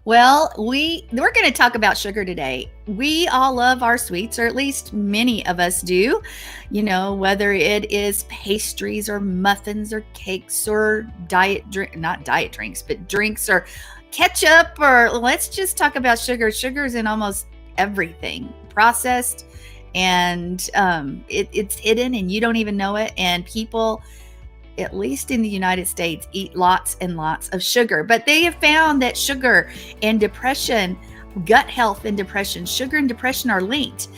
Well, we're going to talk about sugar today. We all love our sweets, or at least many of us do. Whether it is pastries or muffins or cakes or not diet drinks, but drinks or ketchup, or let's just talk about sugar. Sugar's in almost everything, processed, and it's hidden, and you don't even know it. And people, at least in the United States, eat lots and lots of sugar. But they have found that sugar and depression, gut health and depression, sugar and depression are linked.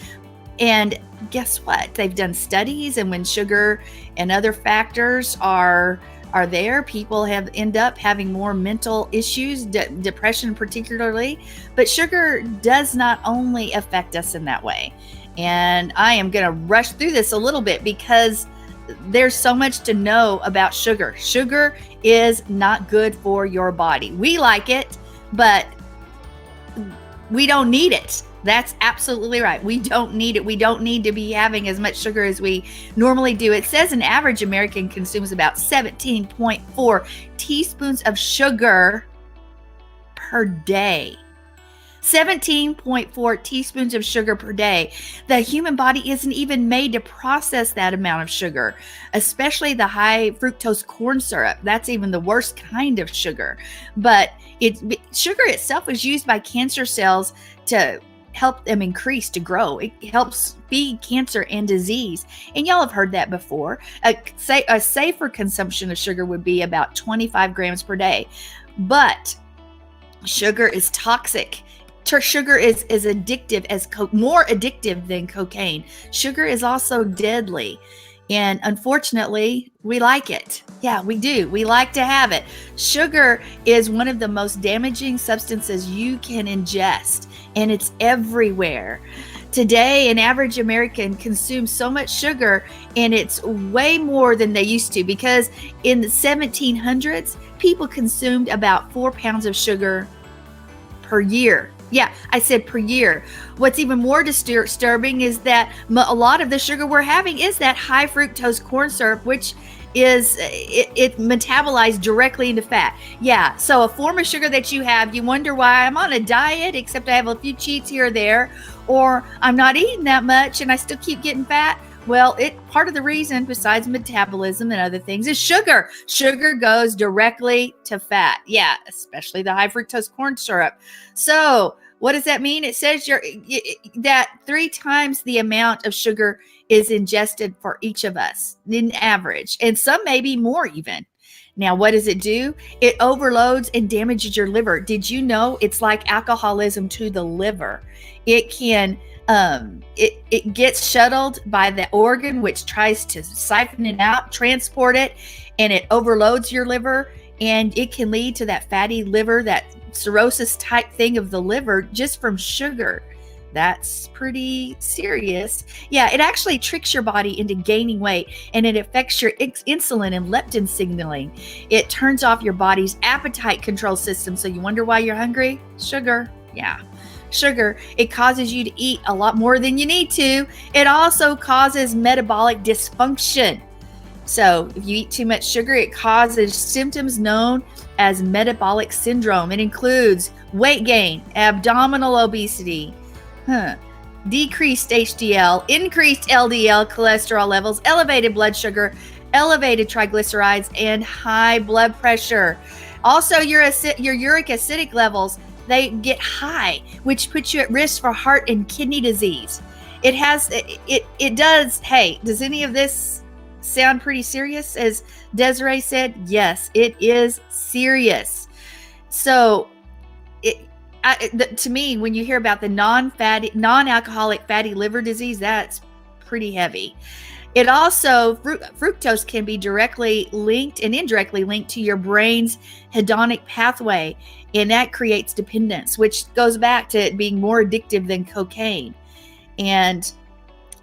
And guess what? They've done studies, and when sugar and other factors are there, people end up having more mental issues, depression particularly. But sugar does not only affect us in that way. And I am going to rush through this a little bit because there's so much to know about sugar. Sugar is not good for your body. We like it, but we don't need it. That's absolutely right. We don't need it. We don't need to be having as much sugar as we normally do. It says an average American consumes about 17.4 teaspoons of sugar per day. 17.4 teaspoons of sugar per day. The human body isn't even made to process that amount of sugar, especially the high fructose corn syrup. That's even the worst kind of sugar. But sugar itself is used by cancer cells to help them increase, to grow. It helps feed cancer and disease. And y'all have heard that before. A safer consumption of sugar would be about 25 grams per day. But sugar is toxic. Sugar is addictive, more addictive than cocaine. Sugar is also deadly. And unfortunately, we like it. Yeah, we do. We like to have it. Sugar is one of the most damaging substances you can ingest, and it's everywhere. Today, an average American consumes so much sugar, and it's way more than they used to, because in the 1700s, people consumed about 4 pounds of sugar per year. Yeah, I said per year. What's even more disturbing is that a lot of the sugar we're having is that high fructose corn syrup, which is it metabolized directly into fat. Yeah, so a form of sugar that you have, you wonder why I'm on a diet, except I have a few cheats here or there, or I'm not eating that much and I still keep getting fat. Well, part of the reason, besides metabolism and other things, is sugar. Sugar goes directly to fat. Yeah, especially the high fructose corn syrup. So what does that mean? It says that 3 times the amount of sugar is ingested for each of us in average, and some maybe more even. Now, what does it do? It overloads and damages your liver. Did you know it's like alcoholism to the liver? It can it gets shuttled by the organ, which tries to siphon it out, transport it, and it overloads your liver, and it can lead to that fatty liver, that cirrhosis type thing of the liver, just from sugar. That's pretty serious. Yeah, it actually tricks your body into gaining weight, and it affects your insulin and leptin signaling. It turns off your body's appetite control system, so you wonder why you're hungry? Sugar. Yeah. Sugar, it causes you to eat a lot more than you need to. It also causes metabolic dysfunction. So if you eat too much sugar, it causes symptoms known as metabolic syndrome. It includes weight gain, abdominal obesity, decreased HDL, increased LDL cholesterol levels, elevated blood sugar, elevated triglycerides, and high blood pressure. Also, your uric acidic levels, they get high, which puts you at risk for heart and kidney disease. It does. Hey, does any of this sound pretty serious? As Desiree said, yes, it is serious. So to me, when you hear about the non-alcoholic fatty liver disease, that's pretty heavy. It also, fructose can be directly linked and indirectly linked to your brain's hedonic pathway, and that creates dependence, which goes back to it being more addictive than cocaine. And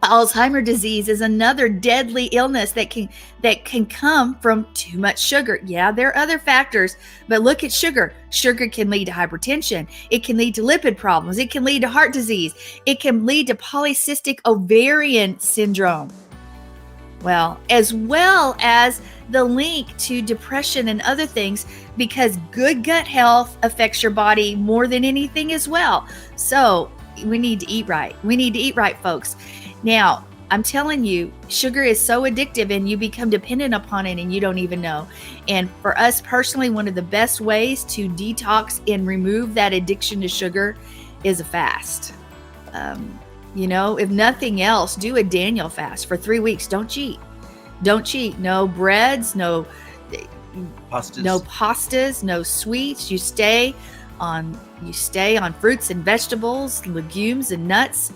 Alzheimer's disease is another deadly illness that can come from too much sugar. Yeah, there are other factors, but look at sugar. Sugar can lead to hypertension. It can lead to lipid problems. It can lead to heart disease. It can lead to polycystic ovarian syndrome. Well, as well as the link to depression and other things, because good gut health affects your body more than anything as well. So we need to eat right. We need to eat right, folks. Now, I'm telling you, sugar is so addictive and you become dependent upon it and you don't even know. And for us personally, one of the best ways to detox and remove that addiction to sugar is a fast. If nothing else, do a Daniel fast for 3 weeks. Don't cheat. Don't cheat. No breads, no pastas, no sweets. You stay on fruits and vegetables, legumes and nuts,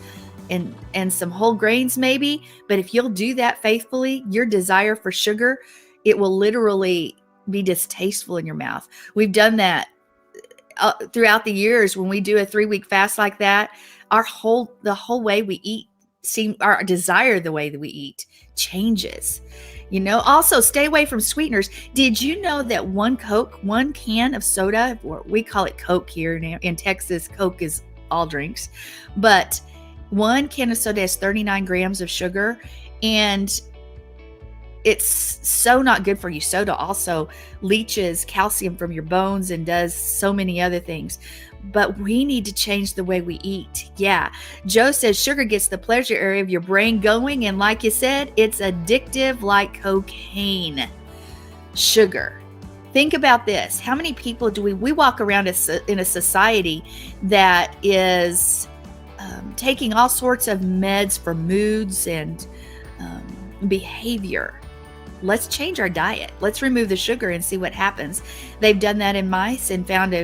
and some whole grains maybe. But if you'll do that faithfully, your desire for sugar, it will literally be distasteful in your mouth. We've done that throughout the years. When we do a 3-week fast like that, the whole way we eat, our desire, the way that we eat changes. Also stay away from sweeteners. Did you know that one can of soda, or we call it Coke here in Texas, Coke is all drinks, but one can of soda has 39 grams of sugar, and it's so not good for you. Soda also leaches calcium from your bones and does so many other things. But we need to change the way we eat. Yeah. Joe says sugar gets the pleasure area of your brain going. And like you said, it's addictive like cocaine. Sugar. Think about this. How many people do we walk around in a society that is taking all sorts of meds for moods and behavior? Let's change our diet. Let's remove the sugar and see what happens. They've done that in mice and found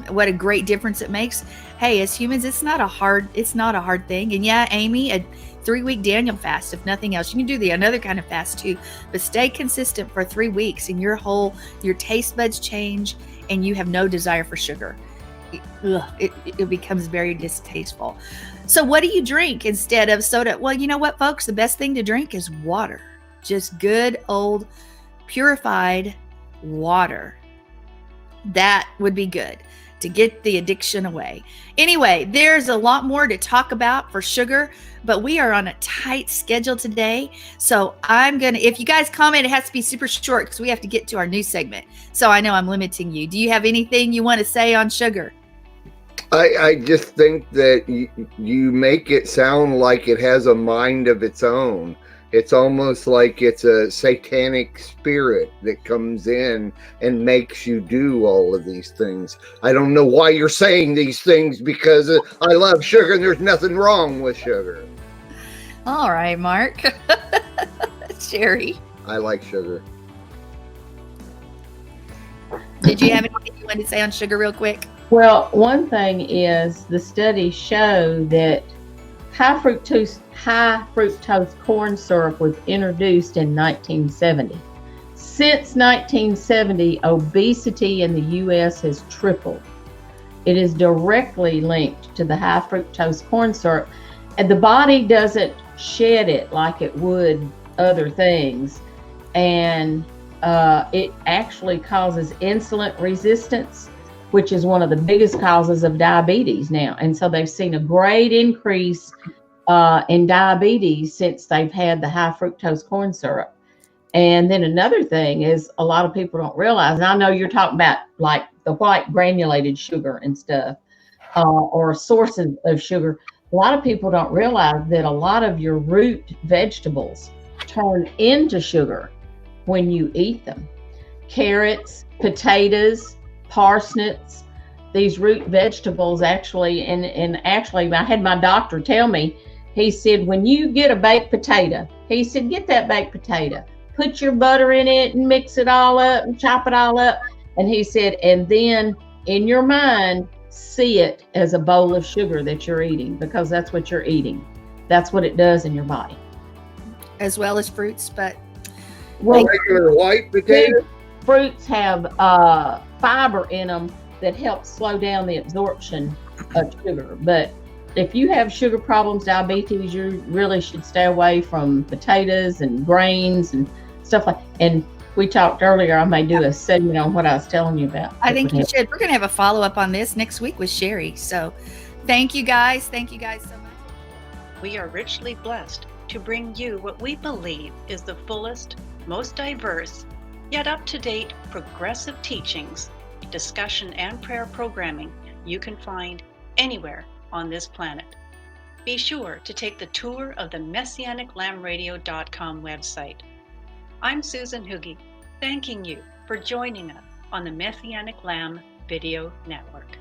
what a great difference it makes. Hey, as humans, it's not a hard thing. And yeah, Amy, a 3-week Daniel fast, if nothing else. You can do another kind of fast too, but stay consistent for 3 weeks and your taste buds change and you have no desire for sugar. It becomes very distasteful. So what do you drink instead of soda? Well, you know what, folks? The best thing to drink is water. Just good old purified water. That would be good to get the addiction away. Anyway, there's a lot more to talk about for sugar, but we are on a tight schedule today. So if you guys comment, it has to be super short because we have to get to our news segment. So I know I'm limiting you. Do you have anything you want to say on sugar? I just think that you make it sound like it has a mind of its own. It's almost like it's a satanic spirit that comes in and makes you do all of these things. I don't know why you're saying these things, because I love sugar and there's nothing wrong with sugar. All right, Mark. Sherry. I like sugar. Did you have anything you wanted to say on sugar real quick? Well, one thing is the studies show that high fructose corn syrup was introduced in 1970. Since 1970, obesity in the U.S. has tripled. It is directly linked to the high fructose corn syrup, and the body doesn't shed it like it would other things, and it actually causes insulin resistance, which is one of the biggest causes of diabetes now. And so they've seen a great increase in diabetes since they've had the high fructose corn syrup. And then another thing is, a lot of people don't realize, and I know you're talking about like the white granulated sugar and stuff, or sources of sugar. A lot of people don't realize that a lot of your root vegetables turn into sugar when you eat them. Carrots, potatoes, parsnips, these root vegetables actually, and actually I had my doctor tell me, he said, when you get a baked potato, he said, get that baked potato, put your butter in it and mix it all up and chop it all up. And he said, and then in your mind, see it as a bowl of sugar that you're eating, because that's what you're eating. That's what it does in your body. As well as fruits, but regular white potato. Fruits have fiber in them that helps slow down the absorption of sugar. But if you have sugar problems, diabetes, you really should stay away from potatoes and grains and stuff like. And we talked earlier, I may do a segment on what I was telling you about. I think you should. We're going to have a follow-up on this next week with Sherry. So thank you guys. Thank you guys so much. We are richly blessed to bring you what we believe is the fullest, most diverse, yet up-to-date progressive teachings, discussion, and prayer programming you can find anywhere on this planet. Be sure to take the tour of the MessianicLambRadio.com website. I'm Susan Hoogie, thanking you for joining us on the Messianic Lamb Video Network.